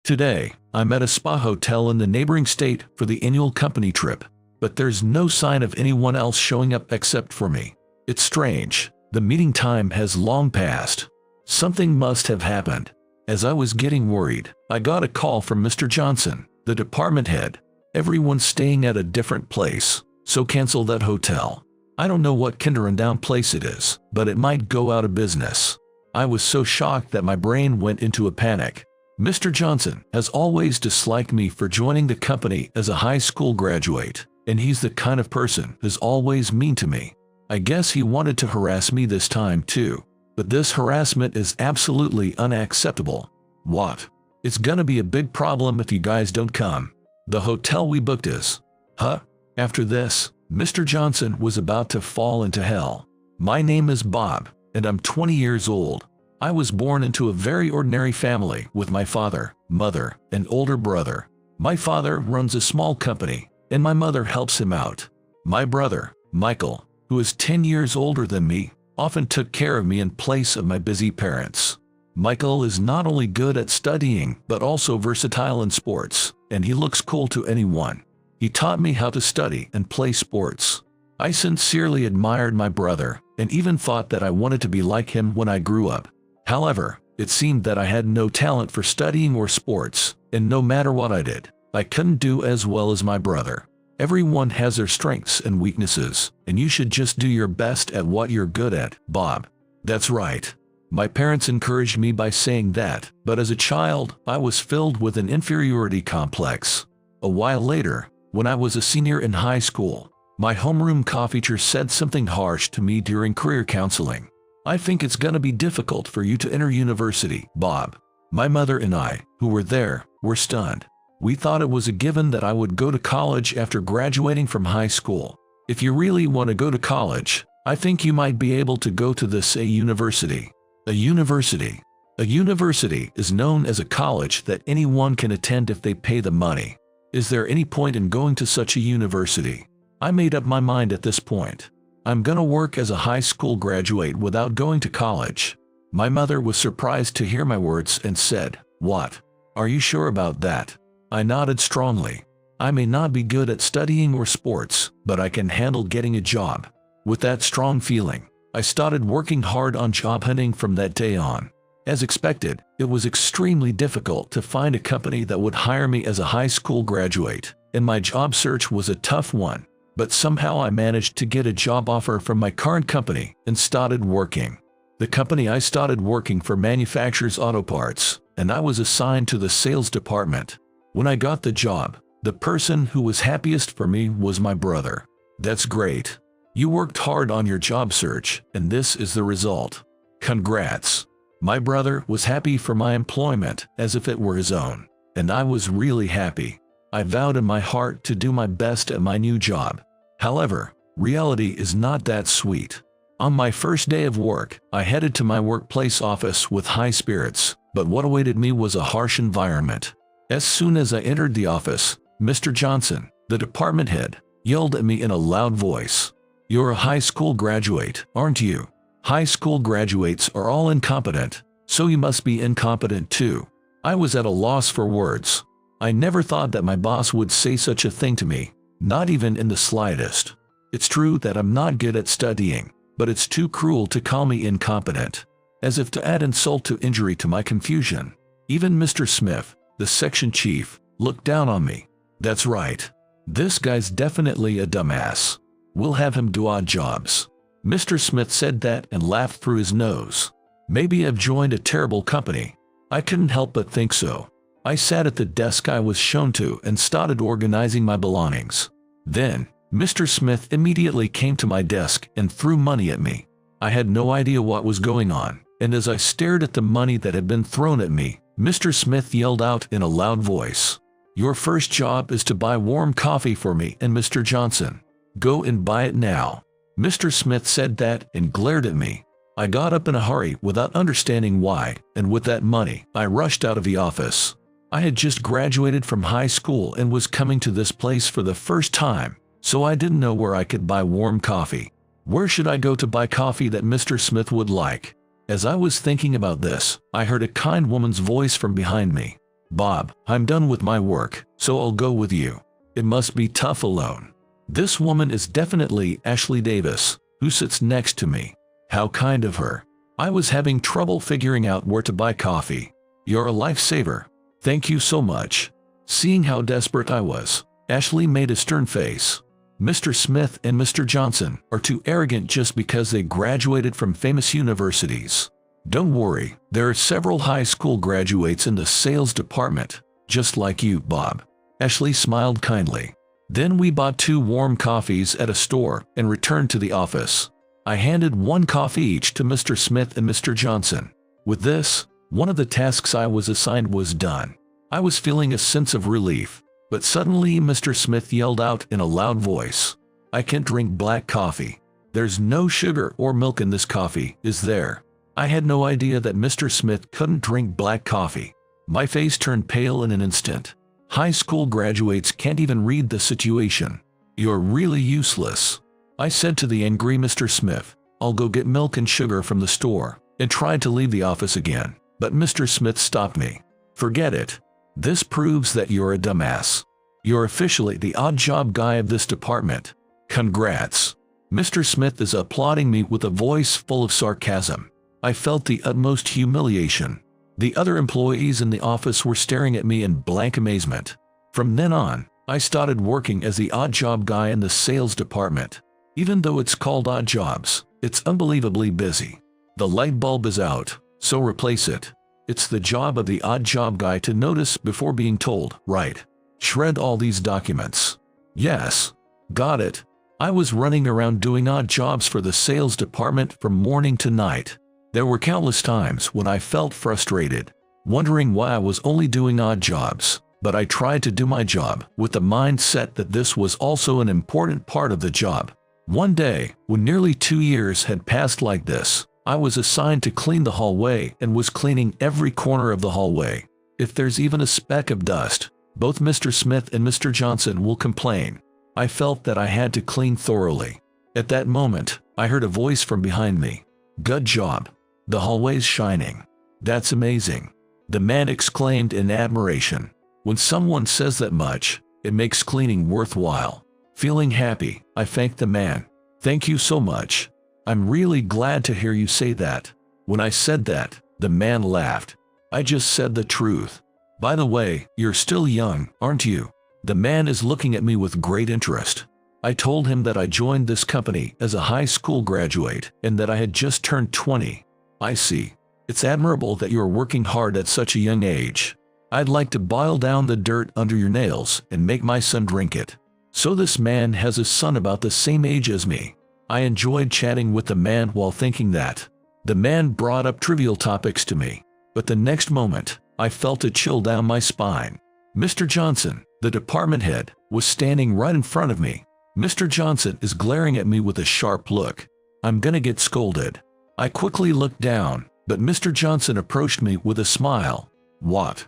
Today, I'm at a spa hotel in the neighboring state for the annual company trip, but there's no sign of anyone else showing up except for me. It's strange. The meeting time has long passed. Something must have happened. As I was getting worried, I got a call from Mr. Johnson, the department head. Everyone's staying at a different place, so cancel that hotel. I don't know what kindergarten place it is, but it might go out of business. I was so shocked that my brain went into a panic. Mr. Johnson has always disliked me for joining the company as a high school graduate, and he's the kind of person who's always mean to me. I guess he wanted to harass me this time too. But this harassment is absolutely unacceptable. What? It's gonna be a big problem if you guys don't come. The hotel we booked is. Huh? After this, Mr. Johnson was about to fall into hell. My name is Bob, and I'm 20 years old. I was born into a very ordinary family with my father, mother, and older brother. My father runs a small company, and my mother helps him out. My brother, Michael, who is 10 years older than me, often took care of me in place of my busy parents. Michael is not only good at studying but also versatile in sports, and he looks cool to anyone. He taught me how to study and play sports. I sincerely admired my brother and even thought that I wanted to be like him when I grew up. However, it seemed that I had no talent for studying or sports, and no matter what I did, I couldn't do as well as my brother. Everyone has their strengths and weaknesses, and you should just do your best at what you're good at, Bob. That's right. My parents encouraged me by saying that, but as a child, I was filled with an inferiority complex. A while later, when I was a senior in high school, my homeroom coffee teacher said something harsh to me during career counseling. I think it's gonna be difficult for you to enter university, Bob. My mother and I, who were there, were stunned. We thought it was a given that I would go to college after graduating from high school. If you really want to go to college, I think you might be able to go to this a university. A university. A university is known as a college that anyone can attend if they pay the money. Is there any point in going to such a university? I made up my mind at this point. I'm gonna work as a high school graduate without going to college. My mother was surprised to hear my words and said, "What? Are you sure about that?" I nodded strongly. I may not be good at studying or sports, but I can handle getting a job. With that strong feeling, I started working hard on job hunting from that day on. As expected, it was extremely difficult to find a company that would hire me as a high school graduate, and my job search was a tough one. But somehow I managed to get a job offer from my current company and started working. The company I started working for manufactures auto parts, and I was assigned to the sales department. When I got the job, the person who was happiest for me was my brother. That's great. You worked hard on your job search, and this is the result. Congrats. My brother was happy for my employment as if it were his own, and I was really happy. I vowed in my heart to do my best at my new job. However, reality is not that sweet. On my first day of work, I headed to my workplace office with high spirits, but what awaited me was a harsh environment. As soon as I entered the office, Mr. Johnson, the department head, yelled at me in a loud voice. "You're a high school graduate, aren't you? High school graduates are all incompetent, so you must be incompetent too." I was at a loss for words. I never thought that my boss would say such a thing to me, not even in the slightest. It's true that I'm not good at studying, but it's too cruel to call me incompetent, as if to add insult to injury to my confusion. Even Mr. Smith, the section chief, looked down on me. That's right. This guy's definitely a dumbass. We'll have him do odd jobs. Mr. Smith said that and laughed through his nose. Maybe I've joined a terrible company. I couldn't help but think so. I sat at the desk I was shown to and started organizing my belongings. Then, Mr. Smith immediately came to my desk and threw money at me. I had no idea what was going on, and as I stared at the money that had been thrown at me, Mr. Smith yelled out in a loud voice, "Your first job is to buy warm coffee for me and Mr. Johnson. Go and buy it now." Mr. Smith said that and glared at me. I got up in a hurry without understanding why, and with that money, I rushed out of the office. I had just graduated from high school and was coming to this place for the first time, so I didn't know where I could buy warm coffee. Where should I go to buy coffee that Mr. Smith would like? As I was thinking about this, I heard a kind woman's voice from behind me. "Bob, I'm done with my work, so I'll go with you. It must be tough alone." This woman is definitely Ashley Davis, who sits next to me. How kind of her. I was having trouble figuring out where to buy coffee. "You're a lifesaver. Thank you so much." Seeing how desperate I was, Ashley made a stern face. "Mr. Smith and Mr. Johnson are too arrogant just because they graduated from famous universities. Don't worry, there are several high school graduates in the sales department, just like you, Bob." Ashley smiled kindly. Then we bought 2 warm coffees at a store and returned to the office. I handed 1 coffee each to Mr. Smith and Mr. Johnson. With this, one of the tasks I was assigned was done. I was feeling a sense of relief, but suddenly Mr. Smith yelled out in a loud voice, "I can't drink black coffee. There's no sugar or milk in this coffee, is there?" I had no idea that Mr. Smith couldn't drink black coffee. My face turned pale in an instant. High school graduates can't even read the situation. "You're really useless," I said to the angry Mr. Smith. "I'll go get milk and sugar from the store," and tried to leave the office again, but Mr. Smith stopped me. "Forget it. This proves that you're a dumbass. You're officially the odd job guy of this department. Congrats." Mr. Smith is applauding me with a voice full of sarcasm. I felt the utmost humiliation. The other employees in the office were staring at me in blank amazement. From then on, I started working as the odd job guy in the sales department. Even though it's called odd jobs, it's unbelievably busy. The light bulb is out, so replace it. It's the job of the odd job guy to notice before being told, right? Shred all these documents. Yes. Got it. I was running around doing odd jobs for the sales department from morning to night. There were countless times when I felt frustrated, wondering why I was only doing odd jobs, but I tried to do my job with the mindset that this was also an important part of the job. One day, when nearly 2 years had passed like this, I was assigned to clean the hallway and was cleaning every corner of the hallway. If there's even a speck of dust, both Mr. Smith and Mr. Johnson will complain. I felt that I had to clean thoroughly. At that moment, I heard a voice from behind me. "Good job. The hallway's shining. That's amazing," the man exclaimed in admiration. When someone says that much, it makes cleaning worthwhile. Feeling happy, I thanked the man. "Thank you so much. I'm really glad to hear you say that." When I said that, the man laughed. "I just said the truth. By the way, you're still young, aren't you?" The man is looking at me with great interest. I told him that I joined this company as a high school graduate and that I had just turned 20. "I see. It's admirable that you're working hard at such a young age. I'd like to boil down the dirt under your nails and make my son drink it." So this man has a son about the same age as me. I enjoyed chatting with the man while thinking that. The man brought up trivial topics to me, but the next moment, I felt a chill down my spine. Mr. Johnson, the department head, was standing right in front of me. Mr. Johnson is glaring at me with a sharp look. I'm gonna get scolded. I quickly looked down, but Mr. Johnson approached me with a smile. What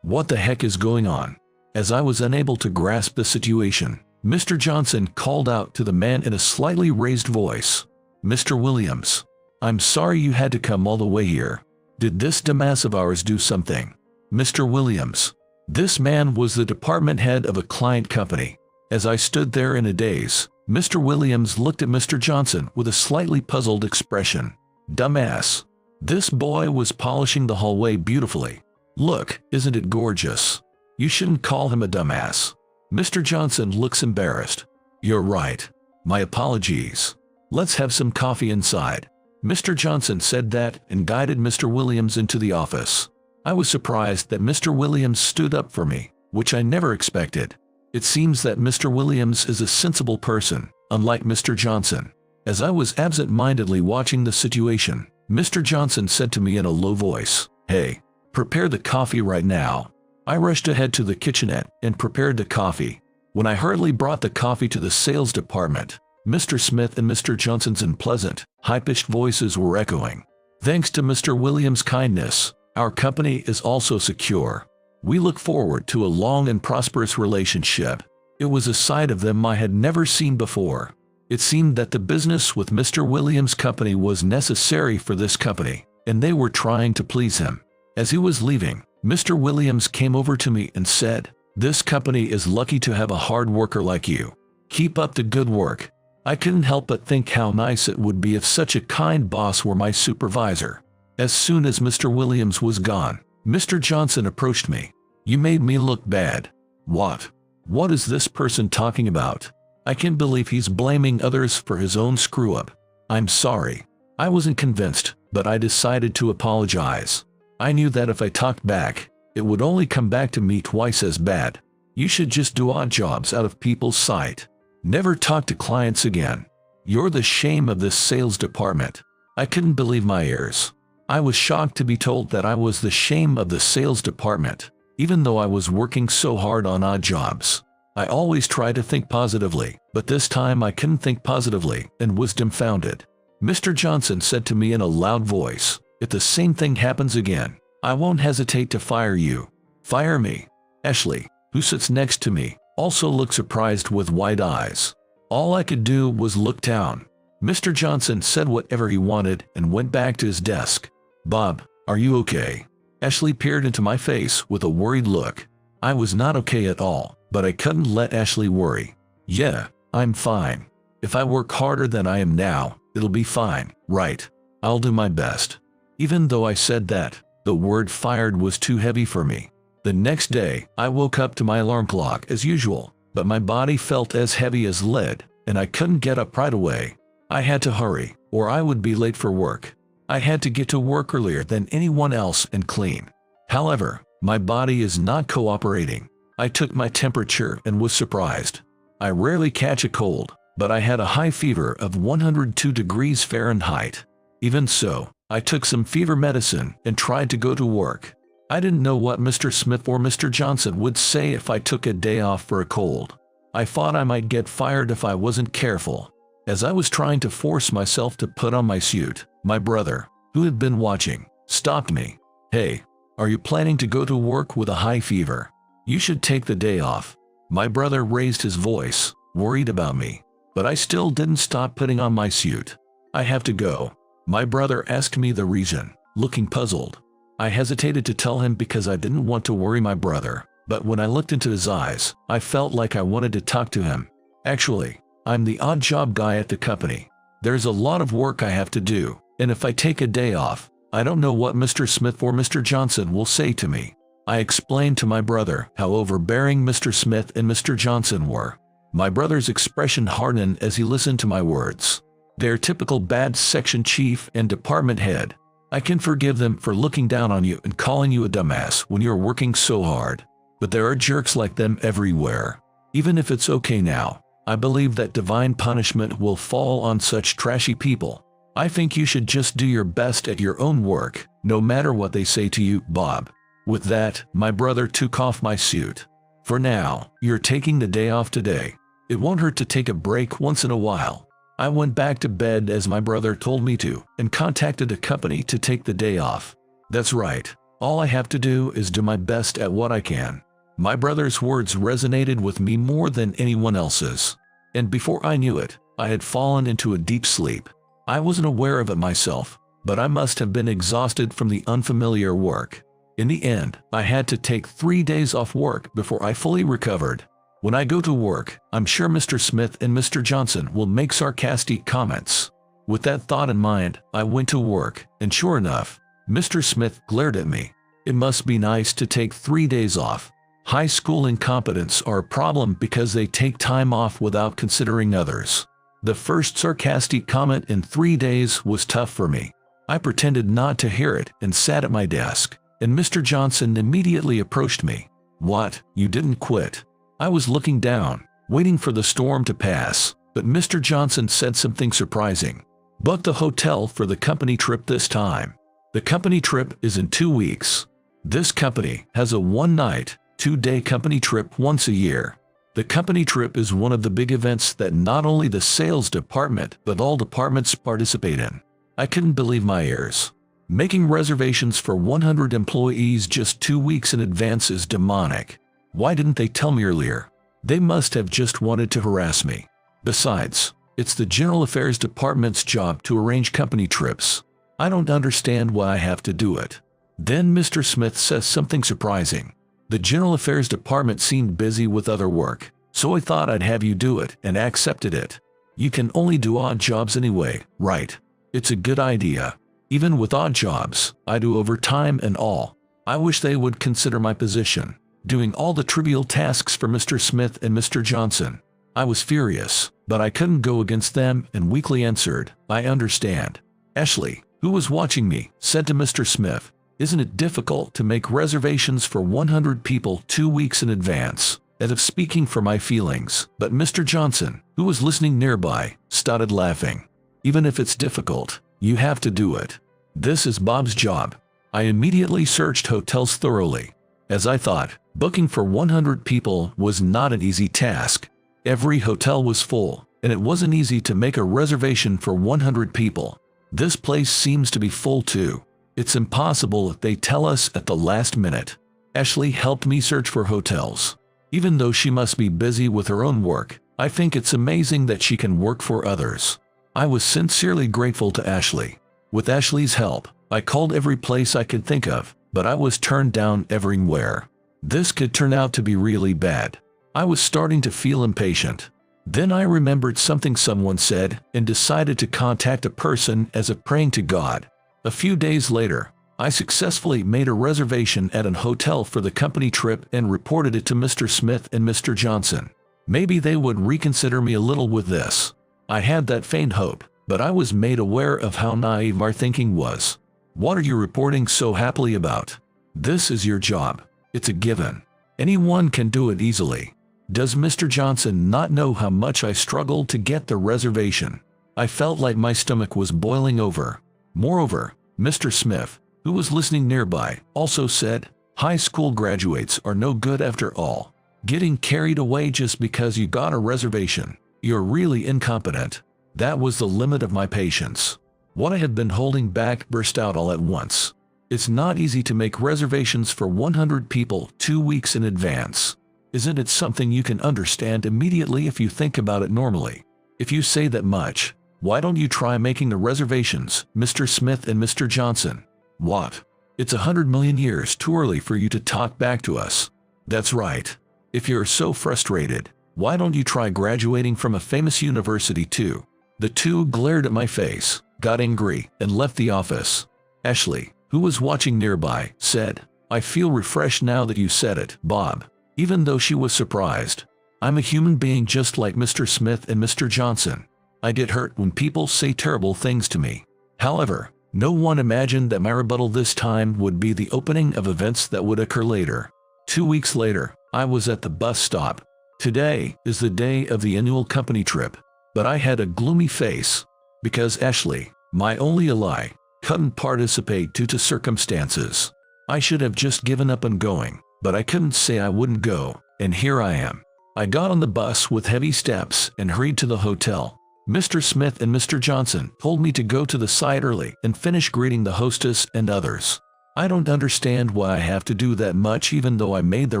the heck is going on?" As I was unable to grasp the situation, Mr. Johnson called out to the man in a slightly raised voice. "Mr. Williams, I'm sorry you had to come all the way here. Did this dumbass of ours do something?" Mr. Williams. This man was the department head of a client company. As I stood there in a daze, Mr. Williams looked at Mr. Johnson with a slightly puzzled expression. "Dumbass." This boy was polishing the hallway beautifully. "Look, isn't it gorgeous? You shouldn't call him a dumbass." Mr. Johnson looks embarrassed. "You're right. My apologies. Let's have some coffee inside." Mr. Johnson said that and guided Mr. Williams into the office. I was surprised that Mr. Williams stood up for me, which I never expected. It seems that Mr. Williams is a sensible person, unlike Mr. Johnson. As I was absent-mindedly watching the situation, Mr. Johnson said to me in a low voice, "Hey, prepare the coffee right now." I rushed ahead to the kitchenette and prepared the coffee. When I hurriedly brought the coffee to the sales department, Mr. Smith and Mr. Johnson's unpleasant, high-pitched voices were echoing. "Thanks to Mr. Williams' kindness, our company is also secure. We look forward to a long and prosperous relationship." It was a side of them I had never seen before. It seemed that the business with Mr. Williams' company was necessary for this company, and they were trying to please him. As he was leaving, Mr. Williams came over to me and said, "This company is lucky to have a hard worker like you. Keep up the good work." I couldn't help but think how nice it would be if such a kind boss were my supervisor. As soon as Mr. Williams was gone, Mr. Johnson approached me. "You made me look bad." "What? What is this person talking about? I can't believe he's blaming others for his own screw-up." "I'm sorry. I wasn't convinced, but I decided to apologize. I knew that if I talked back, it would only come back to me twice as bad. You should just do odd jobs out of people's sight. Never talk to clients again. You're the shame of this sales department." I couldn't believe my ears. I was shocked to be told that I was the shame of the sales department, even though I was working so hard on odd jobs. I always try to think positively, but this time I couldn't think positively and was dumbfounded. Mr. Johnson said to me in a loud voice, "If the same thing happens again, I won't hesitate to fire you." "Fire me?" Ashley, who sits next to me, also looked surprised with wide eyes. All I could do was look down. Mr. Johnson said whatever he wanted and went back to his desk. "Bob, are you okay?" Ashley peered into my face with a worried look. I was not okay at all, but I couldn't let Ashley worry. "Yeah, I'm fine. If I work harder than I am now, it'll be fine, right? I'll do my best." Even though I said that, the word fired was too heavy for me. The next day, I woke up to my alarm clock as usual, but my body felt as heavy as lead, and I couldn't get up right away. I had to hurry, or I would be late for work. I had to get to work earlier than anyone else and clean. However, my body is not cooperating. I took my temperature and was surprised. I rarely catch a cold, but I had a high fever of 102 degrees Fahrenheit. Even so, I took some fever medicine and tried to go to work. I didn't know what Mr. Smith or Mr. Johnson would say if I took a day off for a cold. I thought I might get fired if I wasn't careful. As I was trying to force myself to put on my suit, my brother, who had been watching, stopped me. "Hey, are you planning to go to work with a high fever? You should take the day off." My brother raised his voice, worried about me, but I still didn't stop putting on my suit. "I have to go." My brother asked me the reason, looking puzzled. I hesitated to tell him because I didn't want to worry my brother, but when I looked into his eyes, I felt like I wanted to talk to him. "Actually, I'm the odd job guy at the company. There's a lot of work I have to do, and if I take a day off, I don't know what Mr. Smith or Mr. Johnson will say to me." I explained to my brother how overbearing Mr. Smith and Mr. Johnson were. My brother's expression hardened as he listened to my words. They're typical bad section chief and department head. I can forgive them for looking down on you and calling you a dumbass when you're working so hard. But there are jerks like them everywhere. Even if it's okay now, I believe that divine punishment will fall on such trashy people. I think you should just do your best at your own work, no matter what they say to you, Bob. With that, my brother took off my suit. "For now, you're taking the day off today. It won't hurt to take a break once in a while." I went back to bed as my brother told me to, and contacted a company to take the day off. That's right. All I have to do is do my best at what I can. My brother's words resonated with me more than anyone else's. And before I knew it, I had fallen into a deep sleep. I wasn't aware of it myself, but I must have been exhausted from the unfamiliar work. In the end, I had to take 3 days off work before I fully recovered. When I go to work, I'm sure Mr. Smith and Mr. Johnson will make sarcastic comments. With that thought in mind, I went to work, and sure enough, Mr. Smith glared at me. It must be nice to take 3 days off. High school incompetents are a problem because they take time off without considering others. The first sarcastic comment in 3 days was tough for me. I pretended not to hear it and sat at my desk, and Mr. Johnson immediately approached me. "What, you didn't quit?" I was looking down, waiting for the storm to pass, but Mr. Johnson said something surprising. "Book the hotel for the company trip this time. The company trip is in 2 weeks. This company has a 1-night, 2-day company trip once a year. The company trip is one of the big events that not only the sales department but all departments participate in." I couldn't believe my ears. Making reservations for 100 employees just 2 weeks in advance is demonic. Why didn't they tell me earlier? They must have just wanted to harass me. Besides, it's the General Affairs Department's job to arrange company trips. I don't understand why I have to do it. Then Mr. Smith says something surprising. The General Affairs Department seemed busy with other work, so I thought I'd have you do it, and accepted it. You can only do odd jobs anyway, right? It's a good idea. Even with odd jobs, I do overtime and all. I wish they would consider my position, doing all the trivial tasks for Mr. Smith and Mr. Johnson. I was furious, but I couldn't go against them and weakly answered, I understand. Ashley, who was watching me, said to Mr. Smith, isn't it difficult to make reservations for 100 people 2 weeks in advance? As if speaking for my feelings, but Mr. Johnson, who was listening nearby, started laughing. Even if it's difficult, you have to do it. This is Bob's job. I immediately searched hotels thoroughly. As I thought, booking for 100 people was not an easy task. Every hotel was full, and it wasn't easy to make a reservation for 100 people. This place seems to be full too. It's impossible if they tell us at the last minute. Ashley helped me search for hotels. Even though she must be busy with her own work, I think it's amazing that she can work for others. I was sincerely grateful to Ashley. With Ashley's help, I called every place I could think of, but I was turned down everywhere. This could turn out to be really bad. I was starting to feel impatient. Then I remembered something someone said and decided to contact a person as a praying to God. A few days later, I successfully made a reservation at an hotel for the company trip and reported it to Mr. Smith and Mr. Johnson. Maybe they would reconsider me a little with this. I had that faint hope, but I was made aware of how naive our thinking was. What are you reporting so happily about? This is your job. It's a given. Anyone can do it easily. Does Mr. Johnson not know how much I struggled to get the reservation? I felt like my stomach was boiling over. Moreover, Mr. Smith, who was listening nearby, also said, high school graduates are no good after all. Getting carried away just because you got a reservation. You're really incompetent. That was the limit of my patience. What I had been holding back burst out all at once. It's not easy to make reservations for 100 people 2 weeks in advance. Isn't it something you can understand immediately if you think about it normally? If you say that much, why don't you try making the reservations, Mr. Smith and Mr. Johnson? What? It's 100 million years too early for you to talk back to us. That's right. If you're so frustrated, why don't you try graduating from a famous university too? The two glared at my face, got angry, and left the office. Ashley, who was watching nearby, said, I feel refreshed now that you said it, Bob. Even though she was surprised. I'm a human being just like Mr. Smith and Mr. Johnson. I get hurt when people say terrible things to me. However, no one imagined that my rebuttal this time would be the opening of events that would occur later. 2 weeks later, I was at the bus stop. Today is the day of the annual company trip, but I had a gloomy face because Ashley, my only ally, couldn't participate due to circumstances. I should have just given up on going, but I couldn't say I wouldn't go, and here I am. I got on the bus with heavy steps and hurried to the hotel. Mr. Smith and Mr. Johnson told me to go to the site early and finish greeting the hostess and others. I don't understand why I have to do that much even though I made the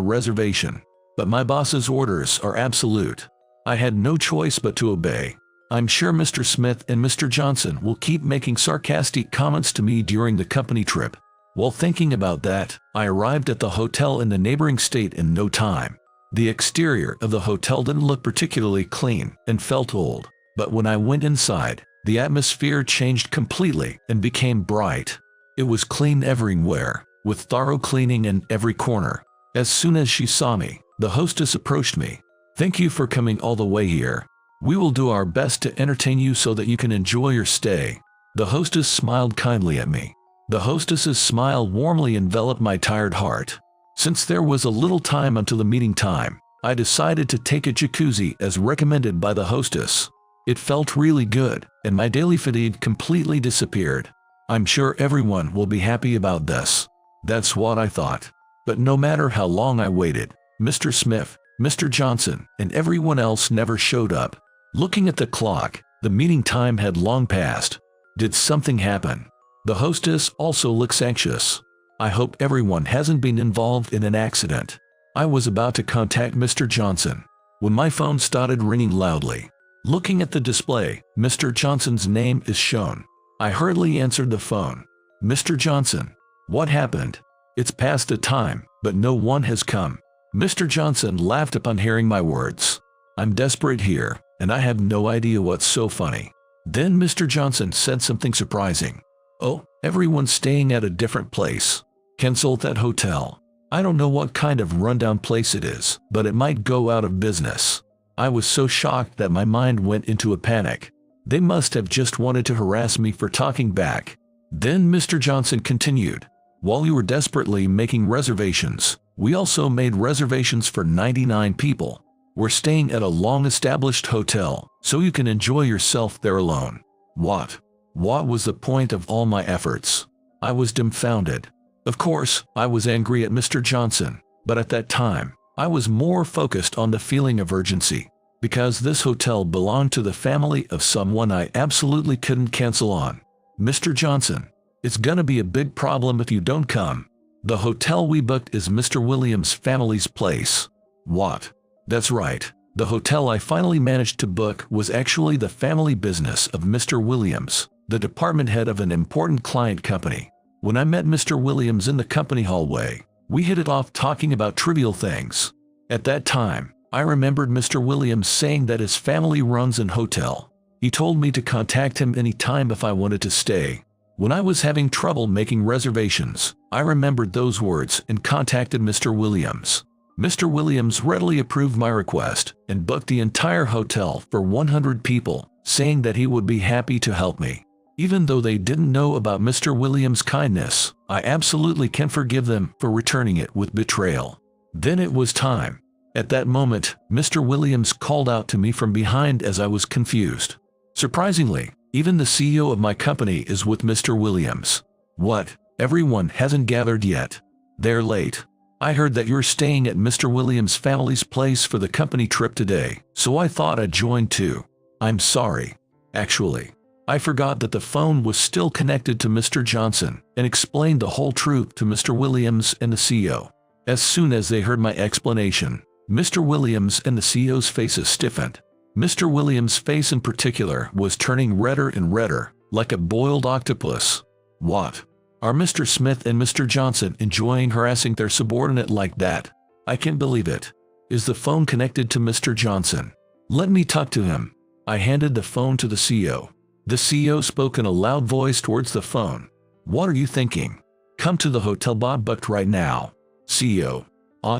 reservation. But my boss's orders are absolute. I had no choice but to obey. I'm sure Mr. Smith and Mr. Johnson will keep making sarcastic comments to me during the company trip. While thinking about that, I arrived at the hotel in the neighboring state in no time. The exterior of the hotel didn't look particularly clean and felt old. But when I went inside, the atmosphere changed completely and became bright. It was clean everywhere, with thorough cleaning in every corner. As soon as she saw me, the hostess approached me. Thank you for coming all the way here. We will do our best to entertain you so that you can enjoy your stay. The hostess smiled kindly at me. The hostess's smile warmly enveloped my tired heart. Since there was a little time until the meeting time, I decided to take a jacuzzi as recommended by the hostess. It felt really good, and my daily fatigue completely disappeared. I'm sure everyone will be happy about this. That's what I thought. But no matter how long I waited, Mr. Smith, Mr. Johnson, and everyone else never showed up. Looking at the clock, the meeting time had long passed. Did something happen? The hostess also looks anxious. I hope everyone hasn't been involved in an accident. I was about to contact Mr. Johnson when my phone started ringing loudly. Looking at the display, Mr. Johnson's name is shown. I hurriedly answered the phone. Mr. Johnson. What happened? It's past the time, but no one has come. Mr. Johnson laughed upon hearing my words. I'm desperate here, and I have no idea what's so funny. Then Mr. Johnson said something surprising. Oh, everyone's staying at a different place. Cancel that hotel. I don't know what kind of rundown place it is, but it might go out of business. I was so shocked that my mind went into a panic. They must have just wanted to harass me for talking back. Then Mr. Johnson continued. While you were desperately making reservations, we also made reservations for 99 people. We're staying at a long-established hotel, so you can enjoy yourself there alone. What? What was the point of all my efforts? I was dumbfounded. Of course, I was angry at Mr. Johnson, but at that time, I was more focused on the feeling of urgency, because this hotel belonged to the family of someone I absolutely couldn't cancel on. Mr. Johnson, it's gonna be a big problem if you don't come. The hotel we booked is Mr. Williams' family's place. What? That's right. The hotel I finally managed to book was actually the family business of Mr. Williams, the department head of an important client company. When I met Mr. Williams in the company hallway, we hit it off talking about trivial things. At that time, I remembered Mr. Williams saying that his family runs an hotel. He told me to contact him anytime if I wanted to stay. When I was having trouble making reservations, I remembered those words and contacted Mr. Williams. Mr. Williams readily approved my request and booked the entire hotel for 100 people, saying that he would be happy to help me. Even though they didn't know about Mr. Williams' kindness, I absolutely can forgive them for returning it with betrayal. Then it was time. At that moment, Mr. Williams called out to me from behind as I was confused. Surprisingly, even the CEO of my company is with Mr. Williams. What? Everyone hasn't gathered yet. They're late. I heard that you're staying at Mr. Williams' family's place for the company trip today, so I thought I'd join too. I'm sorry. Actually, I forgot that the phone was still connected to Mr. Johnson and explained the whole truth to Mr. Williams and the CEO. As soon as they heard my explanation, Mr. Williams and the CEO's faces stiffened. Mr. Williams' face in particular was turning redder and redder, like a boiled octopus. What? Are Mr. Smith and Mr. Johnson enjoying harassing their subordinate like that? I can't believe it. Is the phone connected to Mr. Johnson? Let me talk to him. I handed the phone to the CEO. The CEO spoke in a loud voice towards the phone. What are you thinking? Come to the hotel Bob booked right now. CEO.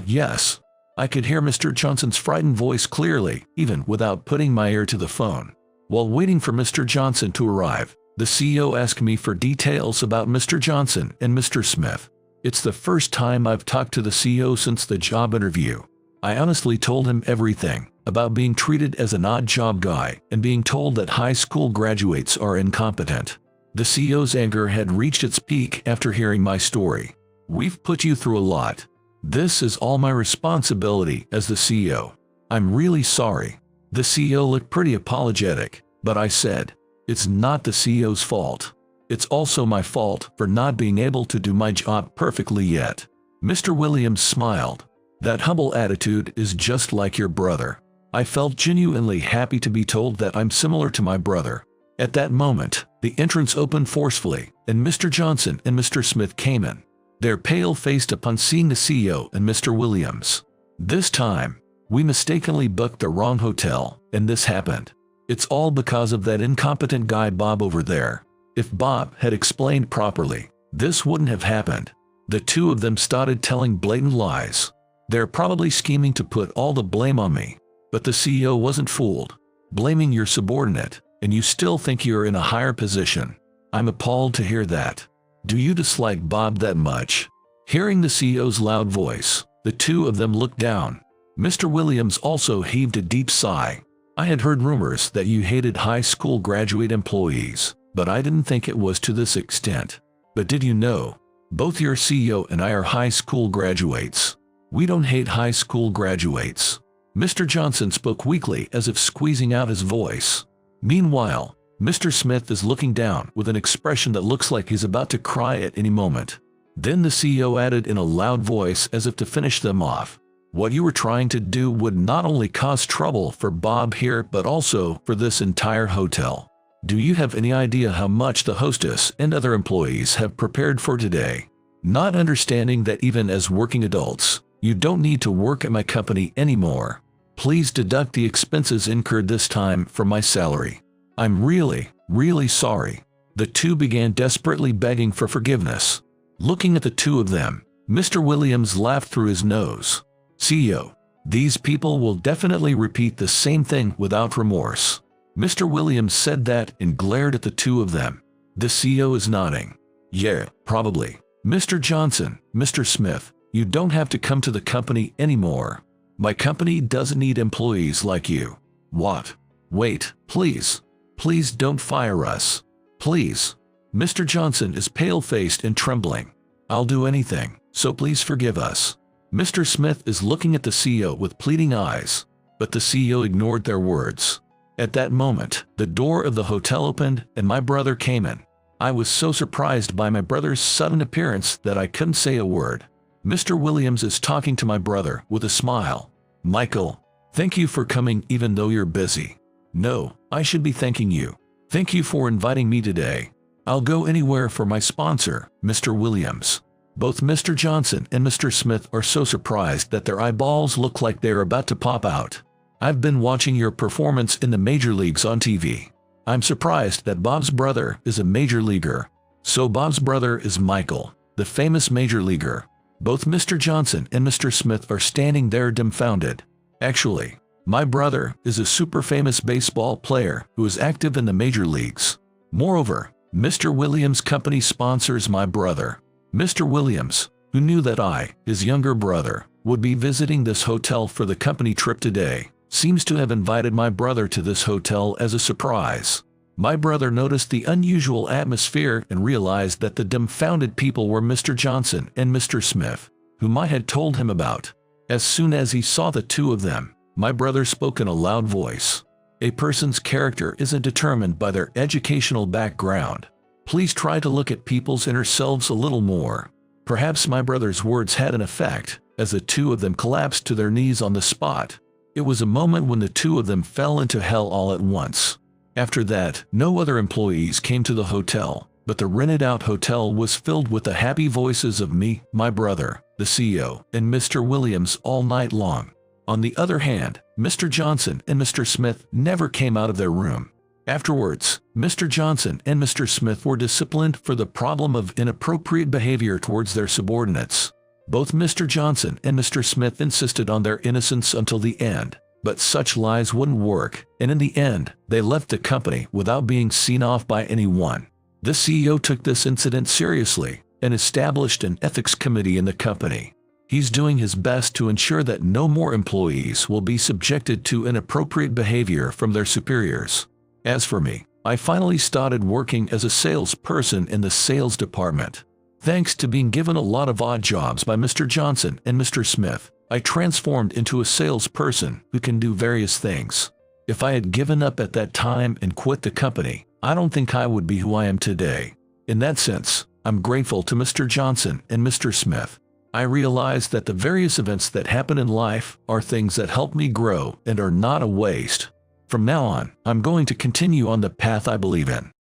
Yes. I could hear Mr. Johnson's frightened voice clearly, even without putting my ear to the phone. While waiting for Mr. Johnson to arrive, the CEO asked me for details about Mr. Johnson and Mr. Smith. It's the first time I've talked to the CEO since the job interview. I honestly told him everything about being treated as an odd job guy and being told that high school graduates are incompetent. The CEO's anger had reached its peak after hearing my story. We've put you through a lot. This is all my responsibility as the CEO. I'm really sorry. The CEO looked pretty apologetic, but I said, it's not the CEO's fault. It's also my fault for not being able to do my job perfectly yet. Mr. Williams smiled. That humble attitude is just like your brother. I felt genuinely happy to be told that I'm similar to my brother. At that moment, the entrance opened forcefully, and Mr. Johnson and Mr. Smith came in. They're pale-faced upon seeing the CEO and Mr. Williams. This time, we mistakenly booked the wrong hotel, and this happened. It's all because of that incompetent guy Bob over there. If Bob had explained properly, this wouldn't have happened. The two of them started telling blatant lies. They're probably scheming to put all the blame on me. But the CEO wasn't fooled. Blaming your subordinate, and you still think you're in a higher position. I'm appalled to hear that. Do you dislike Bob that much? Hearing the CEO's loud voice, the two of them looked down. Mr. Williams also heaved a deep sigh. I had heard rumors that you hated high school graduate employees, but I didn't think it was to this extent. But did you know? Both your CEO and I are high school graduates. We don't hate high school graduates. Mr. Johnson spoke weakly as if squeezing out his voice. Meanwhile, Mr. Smith is looking down with an expression that looks like he's about to cry at any moment. Then the CEO added in a loud voice as if to finish them off. What you were trying to do would not only cause trouble for Bob here but also for this entire hotel. Do you have any idea how much the hostess and other employees have prepared for today? not understanding that even as working adults, you don't need to work at my company anymore. Please deduct the expenses incurred this time from my salary. I'm really, really sorry." The two began desperately begging for forgiveness. Looking at the two of them, Mr. Williams laughed through his nose. "CEO, these people will definitely repeat the same thing without remorse." Mr. Williams said that and glared at the two of them. The CEO is nodding. "Yeah, probably. Mr. Johnson, Mr. Smith, you don't have to come to the company anymore. My company doesn't need employees like you." "What? Wait, please. Please don't fire us. Please." Mr. Johnson is pale-faced and trembling. "I'll do anything, so please forgive us." Mr. Smith is looking at the CEO with pleading eyes, but the CEO ignored their words. At that moment, the door of the hotel opened and my brother came in. I was so surprised by my brother's sudden appearance that I couldn't say a word. Mr. Williams is talking to my brother with a smile. "Michael, thank you for coming even though you're busy." "No, I should be thanking you. Thank you for inviting me today. I'll go anywhere for my sponsor, Mr. Williams." Both Mr. Johnson and Mr. Smith are so surprised that their eyeballs look like they're about to pop out. "I've been watching your performance in the major leagues on TV. I'm surprised that Bob's brother is a major leaguer." So Bob's brother is Michael, the famous major leaguer. Both Mr. Johnson and Mr. Smith are standing there dumbfounded. "Actually, my brother is a super famous baseball player who is active in the major leagues. Moreover, Mr. Williams' company sponsors my brother." Mr. Williams, who knew that I, his younger brother, would be visiting this hotel for the company trip today, seems to have invited my brother to this hotel as a surprise. My brother noticed the unusual atmosphere and realized that the dumbfounded people were Mr. Johnson and Mr. Smith, whom I had told him about. As soon as he saw the two of them, my brother spoke in a loud voice. "A person's character isn't determined by their educational background. Please try to look at people's inner selves a little more." Perhaps my brother's words had an effect, as the two of them collapsed to their knees on the spot. It was a moment when the two of them fell into hell all at once. After that, no other employees came to the hotel, but the rented-out hotel was filled with the happy voices of me, my brother, the CEO, and Mr. Williams all night long. On the other hand, Mr. Johnson and Mr. Smith never came out of their room. Afterwards, Mr. Johnson and Mr. Smith were disciplined for the problem of inappropriate behavior towards their subordinates. Both Mr. Johnson and Mr. Smith insisted on their innocence until the end, but such lies wouldn't work, and in the end, they left the company without being seen off by anyone. The CEO took this incident seriously and established an ethics committee in the company. He's doing his best to ensure that no more employees will be subjected to inappropriate behavior from their superiors. As for me, I finally started working as a salesperson in the sales department. Thanks to being given a lot of odd jobs by Mr. Johnson and Mr. Smith, I transformed into a salesperson who can do various things. If I had given up at that time and quit the company, I don't think I would be who I am today. In that sense, I'm grateful to Mr. Johnson and Mr. Smith. I realized that the various events that happen in life are things that help me grow and are not a waste. From now on, I'm going to continue on the path I believe in.